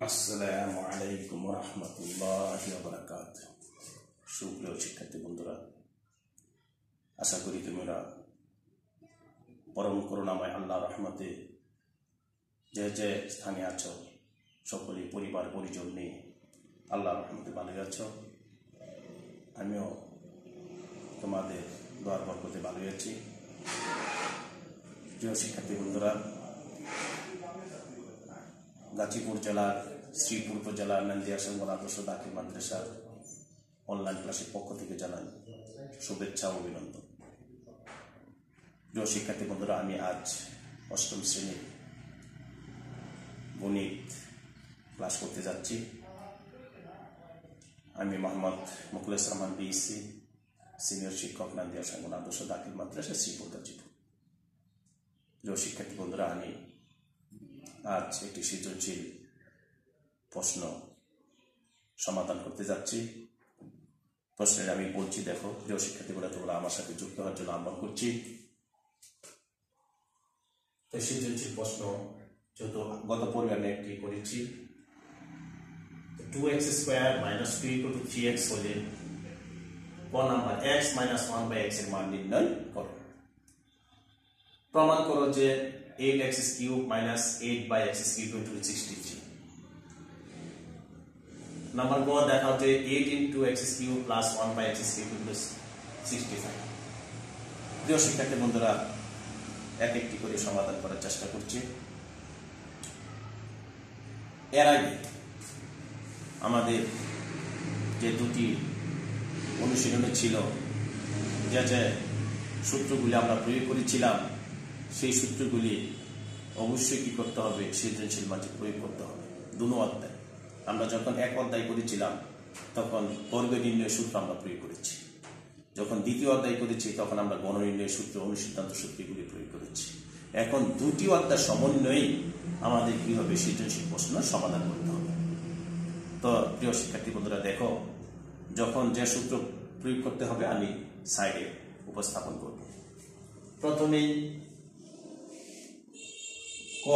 আসসালামু আলাইকুম রহমতুল্লাহি ওয়া বারাকাতুহু। সুপ্রিয় শিক্ষার্থী বন্ধুরা, আশা করি তোমরা পরম করুণাময় আল্লাহর রহমতে যে যে স্থানে আছো সকলেই পরিবার পরিজন নিয়ে আল্লাহর রহমতে ভালো আছো। আমিও তোমাদের দোয়ার বরকতে ভালো আছি। প্রিয় শিক্ষার্থী বন্ধুরা, গাজীপুর জেলার শ্রীপুর উপজেলার নান্দিয়া সংগন আদর্শ দাখিল মাদ্রাসার অনলাইন ক্লাসের পক্ষ থেকে জানাই শুভেচ্ছা ও অভিনন্দন। প্রিয় শিক্ষার্থী বন্ধুরা, আমি আজ অষ্টম শ্রেণীর গণিত ক্লাস করতে যাচ্ছি। আমি মোহাম্মদ মুখলেস রহমান বিএসসি, সিনিয়র শিক্ষক, নান্দিয়া সংগন আদর্শ দাখিল মাদ্রাসা শ্রীপুর গাজীপুর। প্রিয় শিক্ষার্থী বন্ধুরা, আমি আজ একটি সৃজনশীল প্রশ্ন সমাধান করতে যাচ্ছি। প্রশ্নের আমি বলছি, দেখো প্রিয় শিক্ষার্থীরা, তোমরা আমার সাথে যুক্ত হওয়ার জন্য আহ্বান করছি। তো সৃজনশীল প্রশ্ন যেহেতু গত পর্বে আমি একটি করেছি, 2x² - 2 = 3x হলে ক নাম্বার x - 1/x এর মান নির্ণয় করো। প্রমাণ করো যে 8x³ - 8/x³ = 63। নাম্বার গ দেখাও যে 8 × x³ + 1/x³ = 65। প্রিয় শিক্ষার্থী বন্ধুরা, এক একটি করে সমাধান করার চেষ্টা করছি। এর আগে আমাদের যে দুটি অনুশীলনে ছিল, যে যে সূত্রগুলি আমরা প্রয়োগ করেছিলাম, সেই সূত্রগুলি অবশ্যই কি করতে হবে, সৃজনশীল মাঝে প্রয়োগ করতে হবে। দুনো অধ্যায় আমরা যখন এক অধ্যায় করেছিলাম তখন বর্গ নির্ণয় সূত্র আমরা প্রয়োগ করেছি, যখন দ্বিতীয় অধ্যায় করেছি তখন আমরা গণ নির্ণয় সূত্র, অনুসিদ্ধান্ত সূত্রগুলি প্রয়োগ করেছি। এখন দুটি অধ্যায় সমন্বয়ে আমাদের কি হবে, সৃজনশীল প্রশ্ন সমাধান করতে হবে। তো প্রিয় শিক্ষার্থী বন্ধুরা, দেখো যখন যে সূত্র প্রয়োগ করতে হবে আমি সাইডে উপস্থাপন করব। প্রথমেই ক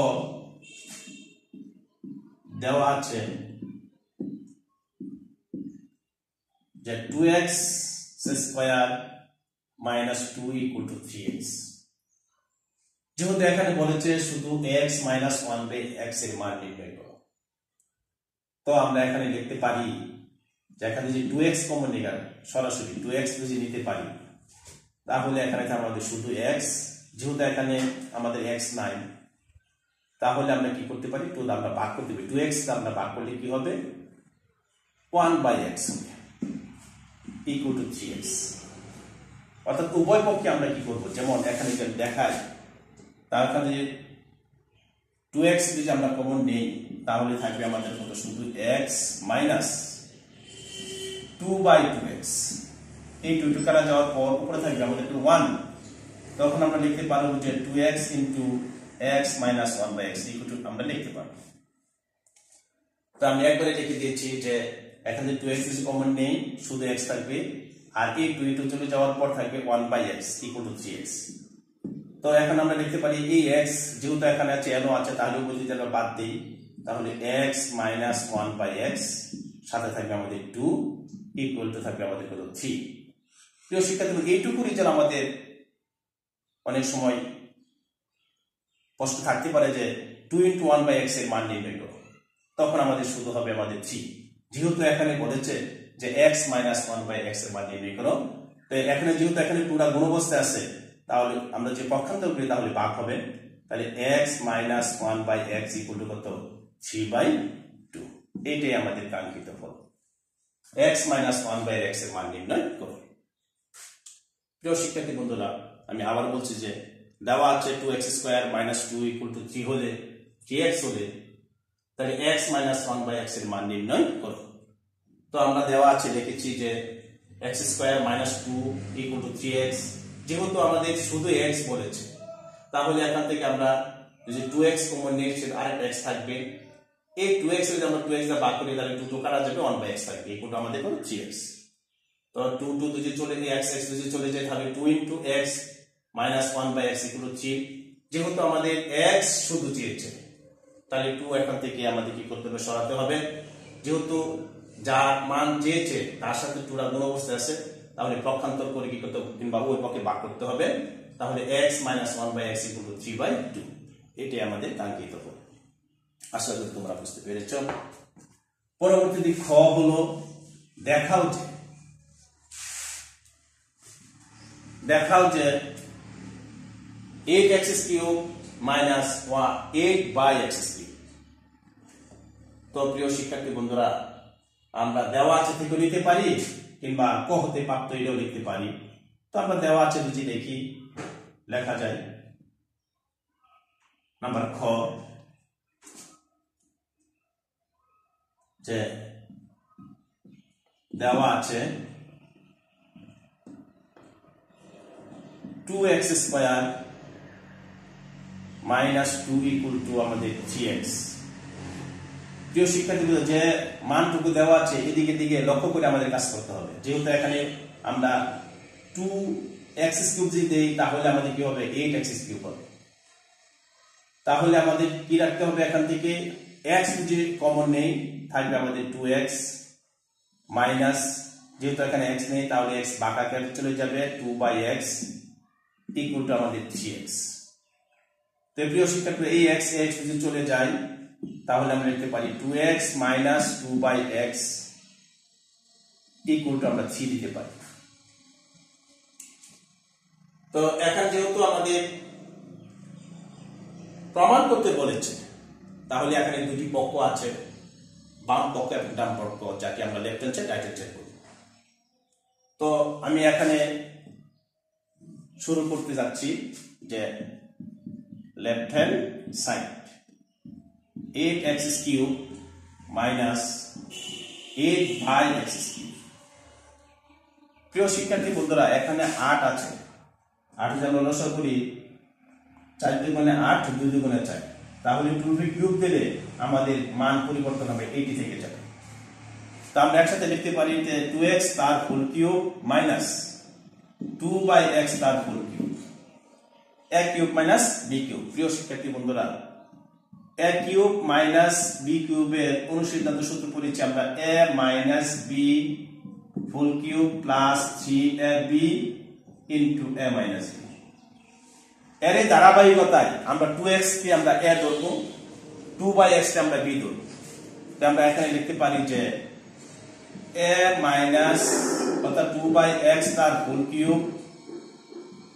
দেওয়া আছে যে 2x² - 2 = 3x। যেহেতু এখানে বলেছে শুধু x - 1/x এর মান নির্ণয় করো, তো আমরা এখানে লিখতে পারি যে এখানে যে 2x কমন নিলাম, সরাসরি 2x যদি নিতে পারি তাহলে এখানে আমাদের শুধু x, যেহেতু এখানে আমাদের x নাই, তাহলে আমরা কি করতে পারি, 2 আমরা ভাগ করতে পারি। 2x আমরা ভাগ করলে কি হবে, 1/x হবে = 3x। অর্থাৎ উভয় পক্ষে আমরা কি করব, যেমন এখানে যে দেখায় তাহলে 2x যদি আমরা কমন নেই তাহলে থাকবে আমাদের কত, শুধু x - 2/2x। এই 2 কাটা যাওয়ার পর উপরে থাকবে আমাদের 1। তখন আমরা লিখতে পারবো যে 2x × x - 1/x আমরা লিখতে পারবো। তো আমি একবারে লিখে দিয়েছি যে এখানে 2x কমন নেই, শুধু x থাকবে, আর এই 2 চলে যাওয়ার পর থাকবে 1/x = 3x। তো এখন আমরা লিখতে পারি এই x যেহেতু এখানে আছে, এনো আছে, তাহলে যদি আমরা বাদ দিই তাহলে x - 1/x সাথে থাকবে আমাদের 2 = থাকবে আমাদের কত, 3। প্রিয় শিক্ষার্থী, এইটুকু রেজাল্ট আমাদের অনেক সময় প্রশ্ন থাকতে পারে যে 2 × 1/x এর মান নির্ণয় করো, তখন আমাদের শুধু হবে আমাদের 3। যেহেতু এখানে বলেছে যে x - 1/x এর মান নির্ণয় করো, তো এখানে যেহেতু এখানে 2টা গুণবস্থায় আছে, তাহলে আমরা যে পক্ষান্তর করি তাহলে ভাগ হবে। তাহলে x - 1/x = কত, 3/2। এইটাই আমাদের কাঙ্ক্ষিত ফল, x - 1/x এর মান নির্ণয় করো। প্রিয় শিক্ষার্থী বন্ধুরা, আমি আবার বলছি যে দেওয়া আছে 2x² - 2 = 3 হলে, 3x হলে, তাহলে x - 1/x এর মান নির্ণয় করো। তো আমরা দেওয়া আছে লিখেছি যে x² - 2 = 3x। যেহেতু আমাদের শুধু x বলেছে, তাহলে এখান থেকে আমরা যদি 2x কমন নিই সেটা আরেকটা x থাকবে। এই 2x যদি আমরা 2x দিয়ে ভাগ করি তাহলে 2 কাটা যাবে, 1/x থাকবে, এই কোটা আমাদের হলো 3x। তো 2 যদি চলে যায়, x যদি চলে যায় তাহলে 2 × x - 1/x = 3। যেহেতু আমাদের x শুধু চেয়েছে তাহলে 2 এখান থেকে আমাদের কি করতে হবে, সরাতে হবে। যেহেতু যার মান চেয়েছে তার সাথে 2 গুণ অবস্থায় আছে, তাহলে পক্ষান্তর করে কি করতে হবে, কিংবা ওই পক্ষে ভাগ করতে হবে। তাহলে x - 1/x = 3/2। এটাই আমাদের কাঙ্ক্ষিত ফল। আশা করি তোমরা বুঝতে পেরেছ। পরবর্তী খ হলো দেখাও যে 8x³ - 8/x³। তো প্রিয় শিক্ষার্থী বন্ধুরা, আমরা দেওয়া আছে থেকে নিতে পারি, কিংবা ক হতে প্রাপ্ত এটাও লিখতে পারি। তো আমরা দেওয়া আছে যদি দেখি, লেখা যায় নাম্বার খ যে দেওয়া আছে 2x² - 2 = আমাদের 3x। প্রিয় শিক্ষার্থী, যে মানটুকু দেওয়া আছে এদিকে দিকে লক্ষ্য করে আমাদের কাজ করতে হবে। যেহেতু এখানে আমরা 2x³ যদি দেই, তাহলে আমাদের কি হবে, 8x³ হবে। তাহলে আমাদের কি রাখতে হবে, এখান থেকে x যদি কমন নেই, থাকবে আমাদের 2x মাইনাস, যেহেতু এখানে x নেই তাহলে x বাঁকা কেটে চলে যাবে, 2/x = আমাদের 3x। তো প্রিয় শিক্ষার্থী, এই x যদি চলে যায়, তাহলে আমরা লিখতে পারি 2x - 2/x = আমরা 3 দিতে পারি। তো এখন যেহেতু আমাদের প্রমাণ করতে বলেছে, তাহলে এখানে দুটি পক্ষ আছে, বাম পক্ষ এবং ডান পক্ষ, যাকে আমরা left hand side right hand side বলি। তো আমি এখানে শুরু করতে যাচ্ছি যে left hand side 8x³ - 8/x³। প্রিয় শিক্ষার্থী বন্ধুরা, এখানে 8 আছে। 8 যদি আমরা লসাগু করি, 4 × 8 2 × 4, তাহলে 2³ দিলে আমাদের মান পরিবর্তন হবে, 80 থেকে যাবে। তো আমরা একসাথে লিখতে পারি যে 2x তার হোল কিউব মাইনাস 2/x তার whole cube, a cube minus b cube. প্রিয় শিক্ষার্থী বন্ধুরা, a কিউব মাইনাস b কিউবের অনুসিদ্ধান্ত সূত্র পড়েছি আমরা, a minus b whole cube plus 3ab into a minus b। এর এই ধারাবাহিকতায় আমরা 2x কে আমরা a ধরবো, 2/x কে আমরা b ধরবো। তো আমরা এখানে লিখতে পারি যে a মাইনাস অর্থাৎ 2/x তার হোল কিউব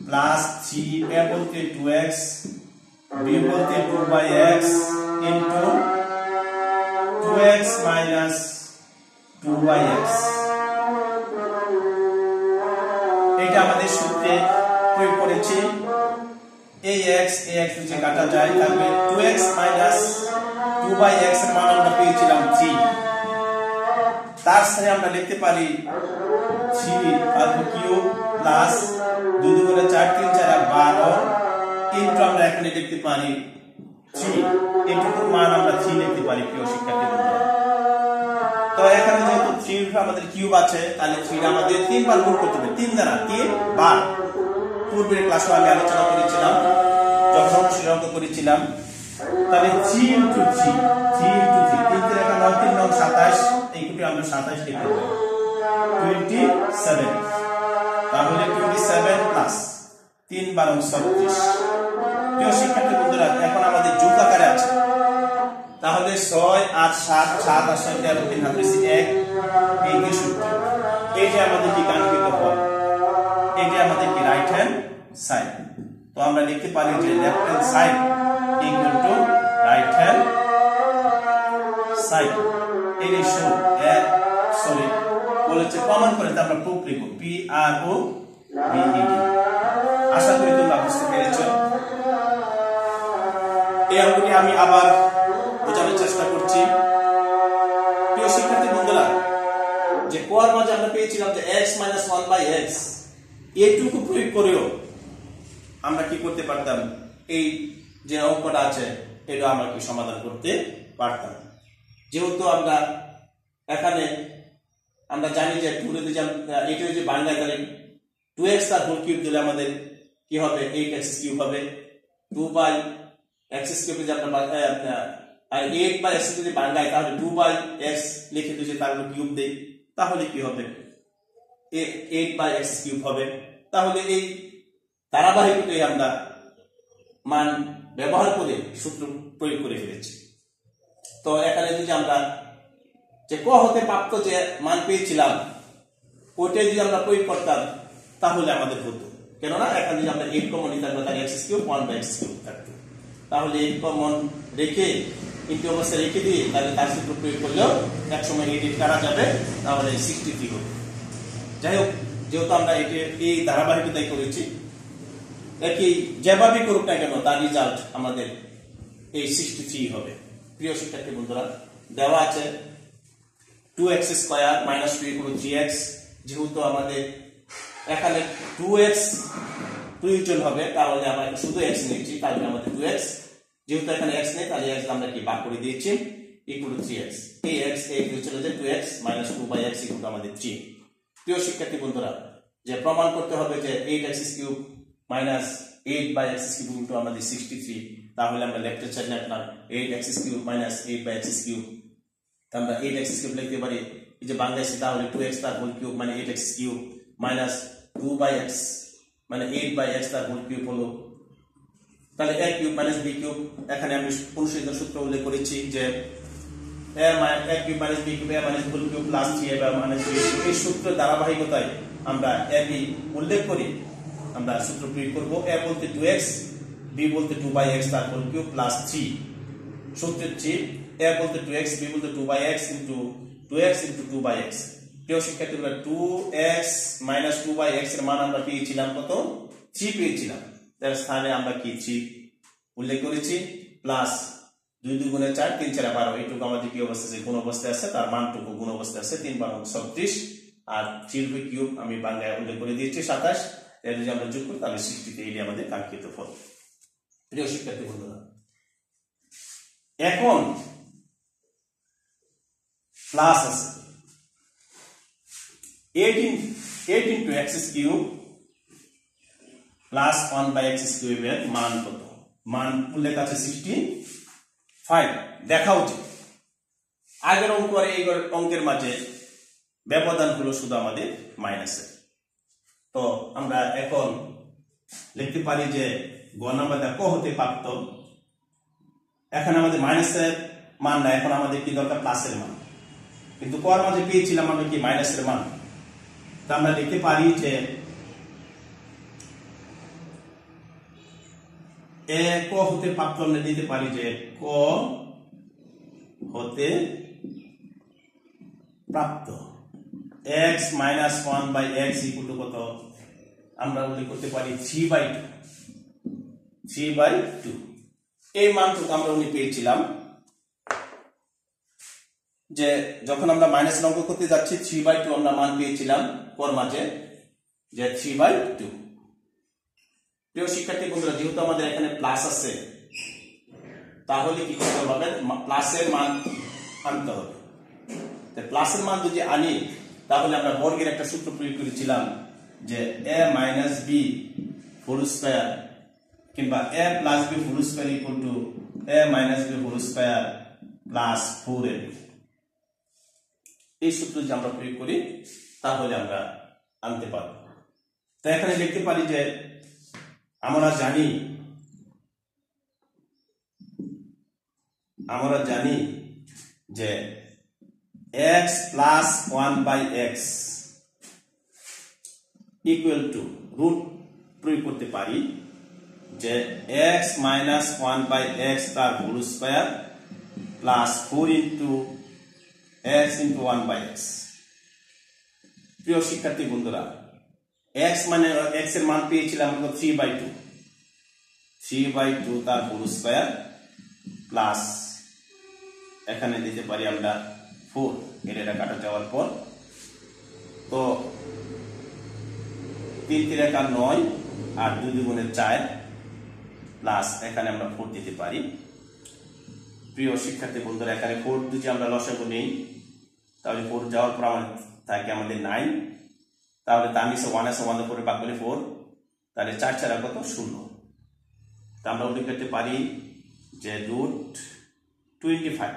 প্লাস 3a বলতে 2x, b বলতে 2/x into 2x minus 2/x। এটা আমাদের সূত্রে প্রয়োগ করেছি। এই x নিচে কাটা যায়, থাকবে 2x মাইনাস 2/x এর মান আমরা পেয়েছিলাম 3। তার সাথে আমরা লিখতে পারি 3 আর কিউব প্লাস 2 × 4 3 4 12 ইনটু আমরা এখানে লিখতে পারি 3। এটুকুর মান আমরা 3 লিখতে পারি। প্রিয় শিক্ষার্থী বন্ধুরা, তো এখানে যেহেতু 3 আমাদের কিউব আছে, তাহলে 3 আমাদের 3 বার গুণ করতে হবে, 3 দ্বারা 3 বার। পূর্বের ক্লাসে আমি আলোচনা করেছিলাম, যখন অনুশীলন করেছিলাম। তাহলে 3 × 3 3 × 3 3 তে লেখা 9 3 9 27, এই কোটি আমরা 27 লিখতে পারি, 27। তাহলে 27 প্লাস 3 × 12 36। প্রিয় শিক্ষার্থী বন্ধুরা, এখন আমাদের যোগ আকারে আছে, তাহলে 6 8 7 7 8 9 13 3 হাত 1 এই 63। এই যে আমাদের কি কাঙ্ক্ষিত ফল, এই যে আমাদের কি রাইট হ্যান্ড সাইড। তো আমরা লিখতে পারি যে left hand side equal to right hand side. এর সরি বলেছে প্রমাণ করে, আমরা প্রুফ লিখব, PROVED। আশা করি তোমরা বুঝতে পেরেছো। এই অঙ্কটি আমি আবার বোঝানোর চেষ্টা করছি। প্রিয় শিক্ষার্থী বন্ধুরা, যে কোয়ার মাঝে আমরা পেয়েছিলাম যে x - 1/x, এইটুকু প্রয়োগ করেও আমরা কি করতে পারতাম, এই যে অঙ্কটা আছে এটা আমরা কি সমাধান করতে পারতাম। যেহেতু আমরা এখানে আমরা জানি যে এটা যে বাংলা গেলে 2x তার হোল কিউব দিলে আমাদের কি হবে, 8x³ হবে। 2/x³ যে আমরা আর 8/x যদি বাঙ্গাই তাহলে 2/x লিখে দিয়েছে তার কিউব দেই, তাহলে কি হবে 8/x³ হবে। তাহলে এই ধারাবাহিকতায় আমরা মান ব্যবহার করে সূত্র প্রয়োগ করে ফেলেছি। তো এখানে যদি আমরা যে ক হতে প্রাপ্ত যে মান পেয়েছিলাম ওইটাই যদি আমরা প্রয়োগ করতাম তাহলে আমাদের হতো, কেননা এখানে যদি আমরা 8 কমন নিতাম তাহলে x³ 1/x³ থাকতো। তাহলে 8 কমন রেখে ইনটু অবস্থায় রেখে দিয়ে তাহলে তার সূত্র প্রয়োগ করলেও এক সময় 8 কাটা যাবে, তাহলে 63 হবে। যাই হোক, যেহেতু আমরা এই ধারাবাহিকতাই করেছি, একই যেভাবে করুক না কেন তার রেজাল্ট আমাদের এই 63 হবে। প্রিয় শিক্ষার্থী বন্ধুরা, দেওয়া আছে 2x² - 2 = 3x। যেহেতু আমাদের এখানে 2x প্রয়োজন হবে, তাহলে আমরা শুধু x নিয়েছি, তাহলে আমাদের 2x, যেহেতু এখানে x নেই তাহলে x আমরা কি ভাগ করে দিয়েছি = 3x। এই x এই চলে যায় 2x - 2/x = আমাদের 3। প্রিয় শিক্ষার্থী বন্ধুরা, যে প্রমাণ করতে হবে যে 8x³ - 8/x³ = আমাদের 63, তাহলে আমরা লিখতে চাইলে আপনার 8x³ - 8/x³ আমরা 8x³ লিখতে পারি, এই যে বাংলাদেশে তাহলে 2x তার হোল কিউব মানে 8x³ মাইনাস 2/x মানে 8/x তার হোল কিউব হলো, তাহলে a³ - b³। এখানে আমি অনুসৃত সূত্র উল্লেখ করেছি যে a³ - b³ whole cube plus 3a - b। এই সূত্রের ধারাবাহিকতায় আমরা ab উল্লেখ করি আমরা সূত্র প্রয়োগ করব। a বলতে 2x, b বলতে 2/x তার হোল কিউব প্লাস 3। সূত্রের 3, a বলতে 2x, b বলতে 2/x into 2x into 2/x। প্রিয় শিক্ষার্থীরা, 2x - 2/x এর মান আমরা পেয়েছিলাম কত? 3 পেয়েছিলাম। তার স্থানে আমরা কি 3 উল্লেখ করেছি, প্লাস 2 2 গুণে 4 3 4 12। এইটুকু আমাদের কি অবস্থা আছে? গুণ অবস্থায় আছে, তার মানটুকু গুণ অবস্থায় আছে। 3 12 36 আর 3 কিউব আমি বাংলায় উল্লেখ করে দিয়েছি 27। এর যদি আমরা যোগ করি তাহলে 60 এটাই আমাদের কাঙ্ক্ষিত ফল। প্রিয় শিক্ষার্থী বন্ধুরা, এখন প্লাস আছে 8 into x³ প্লাস 1/x³ এর মান কত? মান উল্লেখ আছে 65। দেখা উচিত আগের অঙ্ক আর এই অঙ্কের মাঝে ব্যবধান হলো শুধু আমাদের মাইনাসের। তো আমরা এখন লিখতে পারি যে গ নাম্বারটা ক হতে প্রাপ্ত। এখন আমাদের মাইনাসের মান না, এখন আমাদের কি দরকার? প্লাসের মান। কিন্তু কর মাঝে পেয়েছিলাম আমরা কি মাইনাসের মান। তো আমরা লিখতে পারি যে ক হতে প্রাপ্ত আমরা দিতে পারি যে ক হতে প্রাপ্ত x - 1/x = কত? আমরা উল্লেখ করতে পারি 3/2। এই মানটুকু আমরা পেয়েছিলাম যে যখন আমরা মাইনাস অঙ্ক করতে যাচ্ছি 3/2 আমরা মান পেয়েছিলাম কর মাঝে যে 3/2। প্রিয় শিক্ষার্থী বন্ধুরা, যেহেতু আমাদের এখানে প্লাস আছে তাহলে কি করতে হবে? প্লাসের মান আনতে হবে। তাই প্লাসের মান যদি আনি তাহলে আমরা বর্গের একটা সূত্র প্রয়োগ করেছিলাম যে a - b হোল স্কয়ার কিংবা a + b whole square = a - b whole square plus 4ab। এই সূত্র যদি আমরা প্রয়োগ করি তাহলে আমরা আনতে পারব। তো এখানে লিখতে পারি যে আমরা জানি যে x plus 1/x equal to root প্রয়োগ করতে পারি যে x minus 1/x তার whole square plus 4 into x into 1/x। প্রিয় শিক্ষার্থী বন্ধুরা, x মানে x এর মান পেয়েছিলাম আমরা 3/2 তার হোল স্কয়ার প্লাস এখানে দিতে পারি আমরা 4। এটা কাটা যাওয়ার পর তো 3 3 9 আর 2 2 গুণে 4 প্লাস এখানে আমরা 4 দিতে পারি। প্রিয় শিক্ষার্থী বন্ধুরা, এখানে 4 যদি আমরা লসাগু নেই তাহলে 4 যাওয়ার পর আমাদের থাকে আমাদের 9। তাহলে তার নিচে 1 আছে, 1 এর পরে ভাগ করলে 4, তাহলে 4 4 কত? 0। তা আমরা উল্লেখ করতে পারি যে রুট 25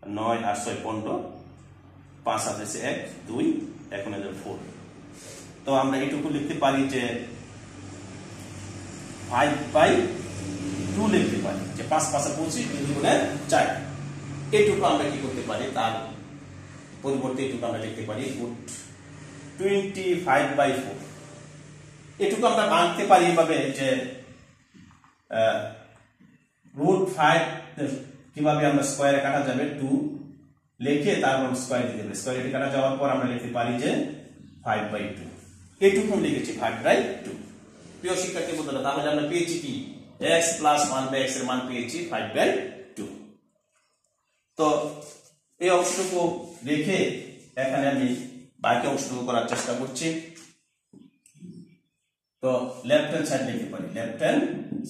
9 আর 6 15 5 আছে 1 2 এখন এর 4 তো আমরা এটুকু লিখতে পারি যে 5/2 লিখতে পারি যে 5 5 25 2 গুণে 4 এটুকু আমরা কি করতে পারি তার পরিবর্তে এটুকু আমরা লিখতে পারি 25/4 এটুকু আমরা ভাঙতে পারি এভাবে যে √5 কিভাবে আমরা স্কয়ারে কাটা যাবে 2 লিখে তারপর স্কয়ার দিতে হবে স্কয়ারে কাটা যাওয়ার পর আমরা লিখতে পারি যে 5/2 এটুকু লিখেছি 5/2 প্রিয় শিক্ষার্থী বন্ধুরা তাহলে আমরা পেয়েছি কি x + 1/x এর মান পেয়েছি 5/2 তো এই অংশটুকু রেখে এখানে আমি বাকি অংশটুকু করার চেষ্টা করছি তো লেফট হ্যান্ড সাইড লিখতে পারি লেফট হ্যান্ড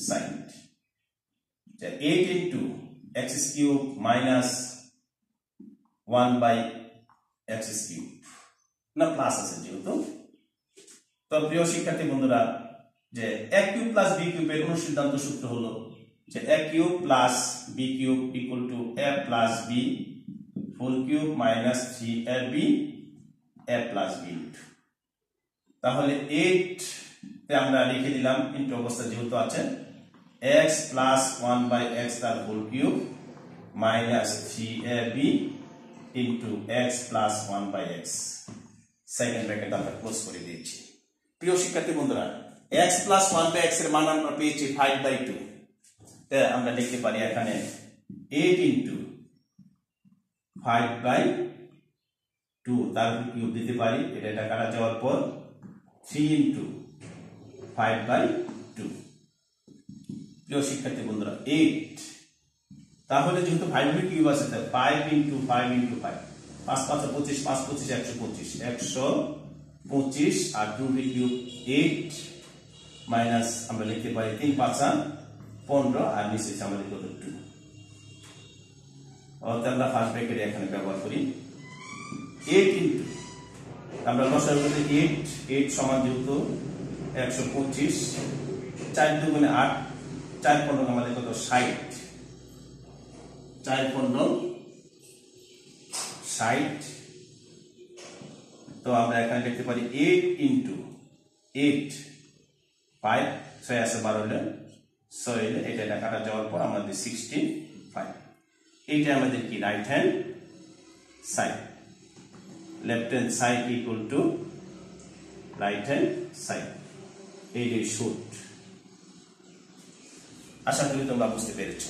সাইড যে 8 into x³ minus 1/x³ না প্লাস আছে যেহেতু তো প্রিয় শিক্ষার্থী বন্ধুরা যে a³ plus b³ এর অনুসিদ্ধান্ত সূত্র হলো যে a³ plus b³ equal to a plus b whole cube minus 3ab a plus b তাহলে 8 তে আমরা লিখে দিলাম ইনটু অবস্থা যেহেতু আছে x plus 1/x তার whole cube minus 3ab into x plus 1/x second bracket আমরা ক্লোজ করে দিয়েছি প্রিয় শিক্ষার্থী বন্ধুরা x plus 1/x এর মান আমরা পেয়েছি 5/2 তে আমরা লিখতে পারি এখানে 8 into 5/2 তার কিউব দিতে পারি এটা কাটা যাওয়ার পর 3 into 5/2 প্রিয় শিক্ষার্থী বন্ধুরা 8 তাহলে যেহেতু 5 এর কিউব আছে তাই 5 into 5 into 5 5 5 25 5 25 125 আর 2 এর কিউব 8 মাইনাস আমরা লিখতে পারি 3 5 15 আর নিচে আমাদের কত 2 অর্থাৎ আমরা ফার্স্ট ব্র্যাকেট এখানে ব্যবহার করি 8 into আমরা লসাগু করতে 8 সমান যেহেতু 125 4 দুগুণে 8 4 15 আমাদের কত 60 4 15 60 তো আমরা এখানে লিখতে পারি 8 into 8 5 6 আছে 12 হলে 6 হলে এটা কাটা যাওয়ার পর আমাদের 65 এইটা আমাদের কি right hand side left hand side equal to right hand side এইটাই শুট আশা করি তোমরা বুঝতে পেরেছো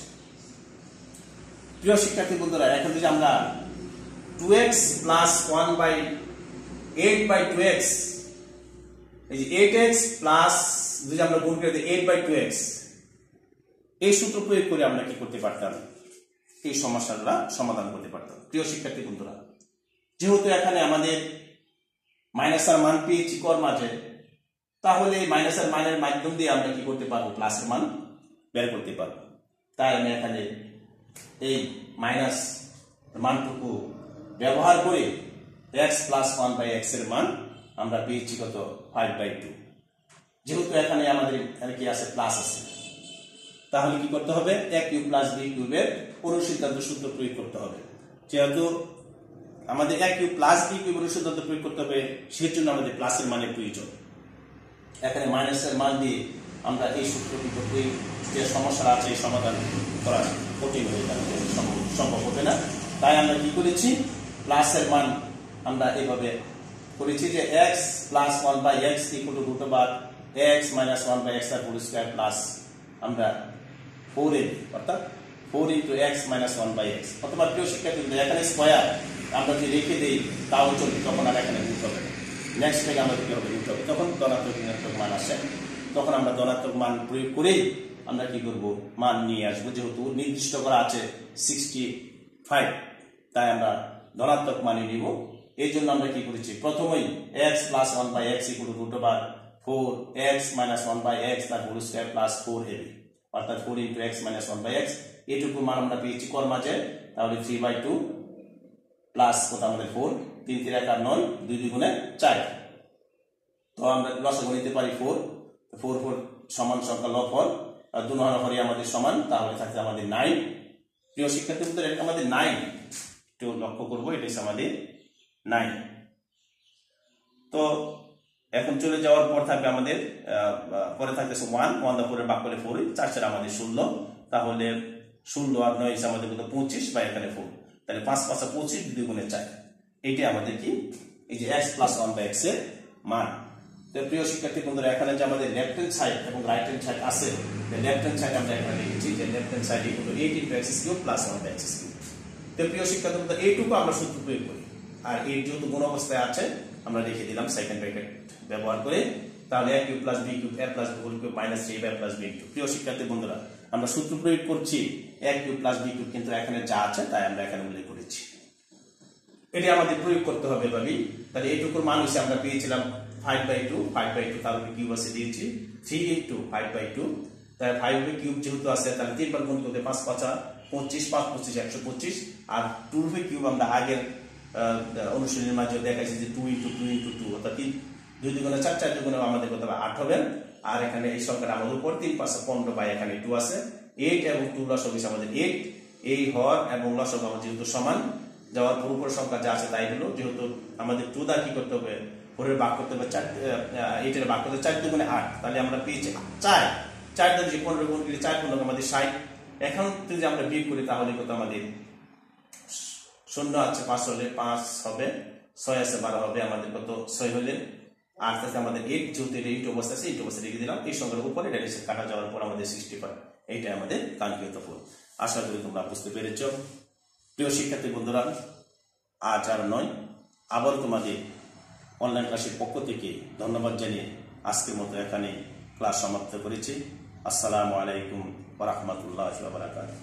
প্রিয় শিক্ষার্থী বন্ধুরা এখন যদি আমরা 2x plus 1/8/2x এই যে 8x plus যদি আমরা গুণ করে দিই 8/2x এই সূত্র প্রয়োগ করে আমরা কি করতে পারতাম এই সমস্যাটা সমাধান করতে পারতাম প্রিয় শিক্ষার্থী বন্ধুরা যেহেতু এখানে আমাদের মাইনাসের মান পেয়েছি কর মাঝে তাহলে এই মাইনাসের মানের মাধ্যম দিয়ে আমরা কি করতে পারবো প্লাসের মান বের করতে পারবো তাই আমি এখানে এই মাইনাস মানটুকু ব্যবহার করে x plus 1/x এর মান আমরা পেয়েছি কত 5/2 যেহেতু এখানে আমাদের এখানে কি আছে প্লাস আছে তাহলে কি করতে হবে a³ plus b³ এর অনুসিদ্ধান্ত সূত্র প্রয়োগ করতে হবে যেহেতু আমাদের a³ plus b³ এর অনুসিদ্ধান্ত প্রয়োগ করতে হবে সেজন্য আমাদের প্লাসের মানের প্রয়োজন এখানে মাইনাসের মান দিয়ে আমরা এই সূত্রটি করতে যে সমস্যা আছে এই সমাধান করা কঠিন হয়ে যাবে সম্ভব হবে না তাই আমরা কি করেছি প্লাসের মান আমরা এইভাবে করেছি যে x plus 1/x equal to √x minus 1/x তার হোল স্কয়ার প্লাস আমরা 4ab অর্থাৎ 4 into x minus 1/x অথবা প্রিয় শিক্ষার্থী এখানে স্কয়ার আমরা যদি রেখে দেই তাও চলবে তখন আর এখানে রুট হবে নেক্সট থেকে আমরা কি হবে রুট হবে তখন ধনাত্মক ঋণাত্মক মান আসে তখন আমরা ধনাত্মক মান প্রয়োগ করেই আমরা কি করব মান নিয়ে আসবো যেহেতু নির্দিষ্ট করা আছে 65 তাই আমরা ধনাত্মক মান নিব এই জন্য আমরা কি করেছি প্রথমেই x plus 1/x equal to √4x minus 1/x তার হোল স্কয়ার প্লাস 4ab অর্থাৎ 4 into x minus 1/x এইটুকু মান আমরা পেয়েছি কর মাঝে তাহলে 3/2 প্লাস কত আমাদের 4 3 3 1 9 2 2 গুণে 4 তো আমরা লসাগু নিতে পারি 4 4 4 সমান সংখ্যা লব হল আর 2 9 হরি আমাদের সমান তাহলে থাকছে আমাদের 9 প্রিয় শিক্ষার্থী বন্ধুরা, এটা আমাদের 9, একটু লক্ষ্য করবো, এটা হচ্ছে আমাদের 9। তো এখন চলে যাওয়ার পর থাকবে আমাদের পরে থাকতেছে 1 দা 4 ভাগ করলে 4, 4 আমাদের 16, তাহলে 16 আর 9 হচ্ছে আমাদের কত 25 বা এখানে 4, তাহলে 5 5 25, 2 গুণে 4, এইটা আমাদের কি এই যে x প্লাস 1/x এর মান। তো প্রিয় শিক্ষার্থী বন্ধুরা, এখানে যে আমাদের লেফট হ্যান্ড সাইড এবং রাইট হ্যান্ড সাইড আছে, লেফট হ্যান্ড সাইড আমরা এখানে লিখেছি যে left hand side equal to 8 × x³ + 1/x³। তো প্রিয় শিক্ষার্থী বন্ধুরা, এইটুকু আমরা সূত্র প্রয়োগ করি, আর এই যেহেতু গুণ অবস্থায় আছে আমরা লিখে দিলাম সেকেন্ড ব্র্যাকেট ব্যবহার করে, তাহলে a³ + b³ a + b³ -3ab + b²। প্রিয় শিক্ষার্থী বন্ধুরা, আমরা সূত্র প্রয়োগ করছি a³ + b³ কিন্তু এখানে যা আছে তাই আমরা এখানে উল্লেখ করেছি, এটি আমাদের প্রয়োগ করতে হবে ভাবি। তাহলে এইটুকুর মান হচ্ছে আমরা পেয়েছিলাম 5/2, তার উপরে কিউব আছে দিয়েছি 3 × 5/2, তাই 5 এর কিউব যেহেতু আছে তাহলে 3 বার গুণ করলে 5 5 25, 5 25 125, আর 2 এর কিউব আমরা আগের অনুশীলনের মাঝে দেখাইছি যে 2 × 2 × 2, অর্থাৎ 2 2 গুণে 4, 4 গুণে আমাদের কত হবে 8 হবে, আর এখানে এই সংখ্যাটা আমাদের উপর 3 5 15 বাই এখানে 2 আছে, 8 এবং 2 লসাগু হচ্ছে আমাদের 8, এই হর এবং লসাগু আমাদের যেহেতু সমান, যাওয়ার পর উপর সংখ্যা যা আছে তাই হলো, যেহেতু আমাদের 2 দ্বারা কি করতে হবে 4 এর ভাগ করতে হবে 4, 8 এর ভাগ করতে 4 2 গুণে 8, তাহলে আমরা পেয়েছি 4 4 দ্বারা যে 15 গুণ করলে 4 গুণ আমাদের 60। এখন যদি আমরা বিয়োগ করি তাহলে কত আমাদের 0 আছে 5 হলে 5 হবে, 6 আছে 12 হবে, আমাদের কত 6 হলে 8 আছে আমাদের 8, যেহেতু এটা ইনটু অবস্থা আছে ইনটু অবস্থা লিখে দিলাম, এই সংখ্যার উপরে এটা এসে কাটা যাওয়ার পর আমাদের 65, এইটাই আমাদের কাঙ্ক্ষিত ফল। আশা করি তোমরা বুঝতে পেরেছো। প্রিয় শিক্ষার্থী বন্ধুরা, আজ আর নয়, আবার তোমাদের অনলাইন ক্লাসের পক্ষ থেকে ধন্যবাদ জানিয়ে আজকের মতো এখানে ক্লাস সমাপ্ত করেছি। আসসালামু আলাইকুম ওয়া রাহমাতুল্লাহি ওয়া বারাকাতুহু।